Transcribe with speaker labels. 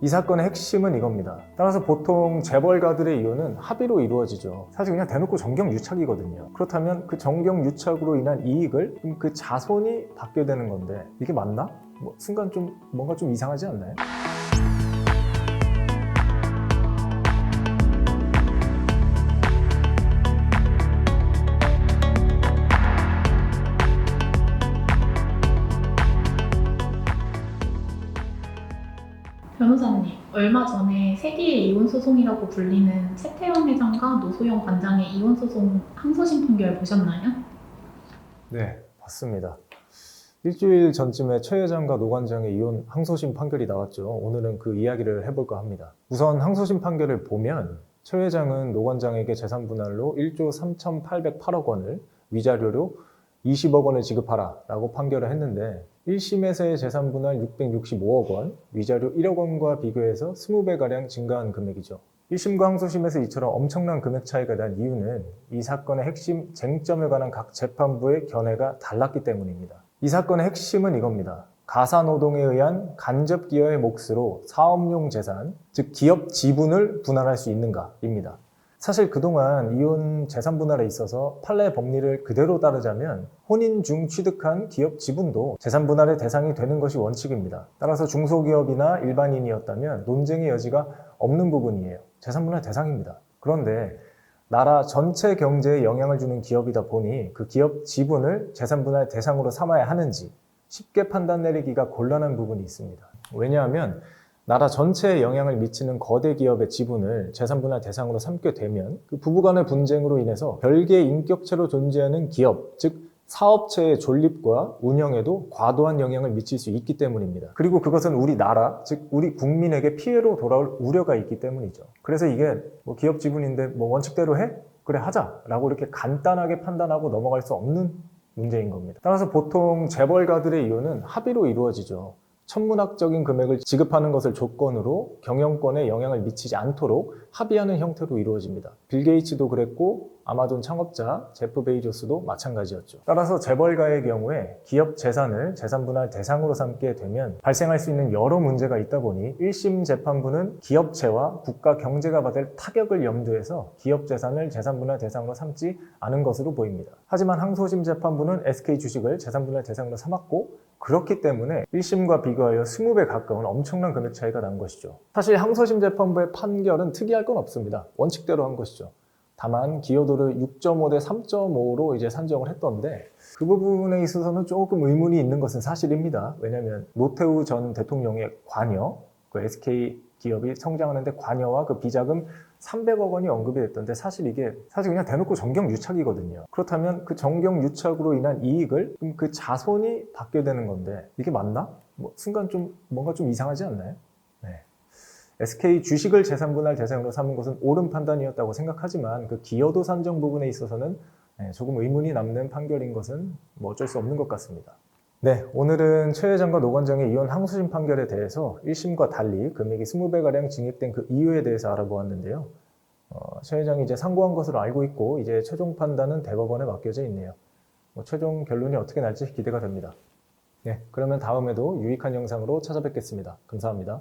Speaker 1: 이 사건의 핵심은 이겁니다. 따라서 보통 재벌가들의 이혼은 합의로 이루어지죠. 사실 그냥 대놓고 정경유착이거든요. 그렇다면 그 정경유착으로 인한 이익을 그 자손이 받게 되는 건데 이게 맞나? 순간 좀 뭔가 좀 이상하지 않나요?
Speaker 2: 변호사님, 얼마 전에 세기의 이혼소송이라고 불리는 최태원 회장과 노소영 관장의 이혼소송 항소심 판결 보셨나요?
Speaker 1: 네, 봤습니다. 일주일 전쯤에 최 회장과 노 관장의 이혼 항소심 판결이 나왔죠. 오늘은 그 이야기를 해볼까 합니다. 우선 항소심 판결을 보면 최 회장은 노 관장에게 재산분할로 1조 3,808억 원을 위자료로 20억 원을 지급하라 라고 판결을 했는데 1심에서의 재산분할 665억 원, 위자료 1억 원과 비교해서 20배가량 증가한 금액이죠. 1심과 항소심에서 이처럼 엄청난 금액 차이가 난 이유는 이 사건의 핵심 쟁점에 관한 각 재판부의 견해가 달랐기 때문입니다. 이 사건의 핵심은 이겁니다. 가사노동에 의한 간접 기여의 몫으로 사업용 재산, 즉 기업 지분을 분할할 수 있는가입니다. 사실 그동안 이혼 재산 분할에 있어서 판례 법리를 그대로 따르자면 혼인 중 취득한 기업 지분도 재산 분할의 대상이 되는 것이 원칙입니다. 따라서 중소기업이나 일반인이었다면 논쟁의 여지가 없는 부분이에요. 재산 분할 대상입니다. 그런데 나라 전체 경제에 영향을 주는 기업이다 보니 그 기업 지분을 재산 분할 대상으로 삼아야 하는지 쉽게 판단 내리기가 곤란한 부분이 있습니다. 왜냐하면 나라 전체에 영향을 미치는 거대 기업의 지분을 재산분할 대상으로 삼게 되면 그 부부간의 분쟁으로 인해서 별개의 인격체로 존재하는 기업, 즉 사업체의 존립과 운영에도 과도한 영향을 미칠 수 있기 때문입니다. 그리고 그것은 우리 나라, 즉 우리 국민에게 피해로 돌아올 우려가 있기 때문이죠. 그래서 이게 기업 지분인데 원칙대로 해? 그래 하자라고 이렇게 간단하게 판단하고 넘어갈 수 없는 문제인 겁니다. 따라서 보통 재벌가들의 이혼은 합의로 이루어지죠. 천문학적인 금액을 지급하는 것을 조건으로 경영권에 영향을 미치지 않도록 합의하는 형태로 이루어집니다. 빌 게이츠도 그랬고 아마존 창업자 제프 베이조스도 마찬가지였죠. 따라서 재벌가의 경우에 기업 재산을 재산분할 대상으로 삼게 되면 발생할 수 있는 여러 문제가 있다 보니 1심 재판부는 기업체와 국가 경제가 받을 타격을 염두해서 기업 재산을 재산분할 대상으로 삼지 않은 것으로 보입니다. 하지만 항소심 재판부는 SK 주식을 재산분할 대상으로 삼았고 그렇기 때문에 1심과 비교하여 20배 가까운 엄청난 금액 차이가 난 것이죠. 사실 항소심 재판부의 판결은 특이할 건 없습니다. 원칙대로 한 것이죠. 다만 기여도를 6.5 대 3.5로 이제 산정을 했던데 그 부분에 있어서는 조금 의문이 있는 것은 사실입니다. 왜냐하면 노태우 전 대통령의 관여, 그 SK 기업이 성장하는데 관여와 그 비자금 300억 원이 언급이 됐던데 사실 그냥 대놓고 정경유착이거든요. 그렇다면 그 정경유착으로 인한 이익을 그 자손이 받게 되는 건데 이게 맞나? 순간 좀 뭔가 좀 이상하지 않나요? 네. SK 주식을 재산분할 대상으로 삼은 것은 옳은 판단이었다고 생각하지만 그 기여도 산정 부분에 있어서는 조금 의문이 남는 판결인 것은 어쩔 수 없는 것 같습니다. 네, 오늘은 최 회장과 노 관장의 이혼 항소심 판결에 대해서 1심과 달리 금액이 20배가량 증액된 그 이유에 대해서 알아보았는데요. 최 회장이 이제 상고한 것으로 알고 있고 이제 최종 판단은 대법원에 맡겨져 있네요. 최종 결론이 어떻게 날지 기대가 됩니다. 네, 그러면 다음에도 유익한 영상으로 찾아뵙겠습니다. 감사합니다.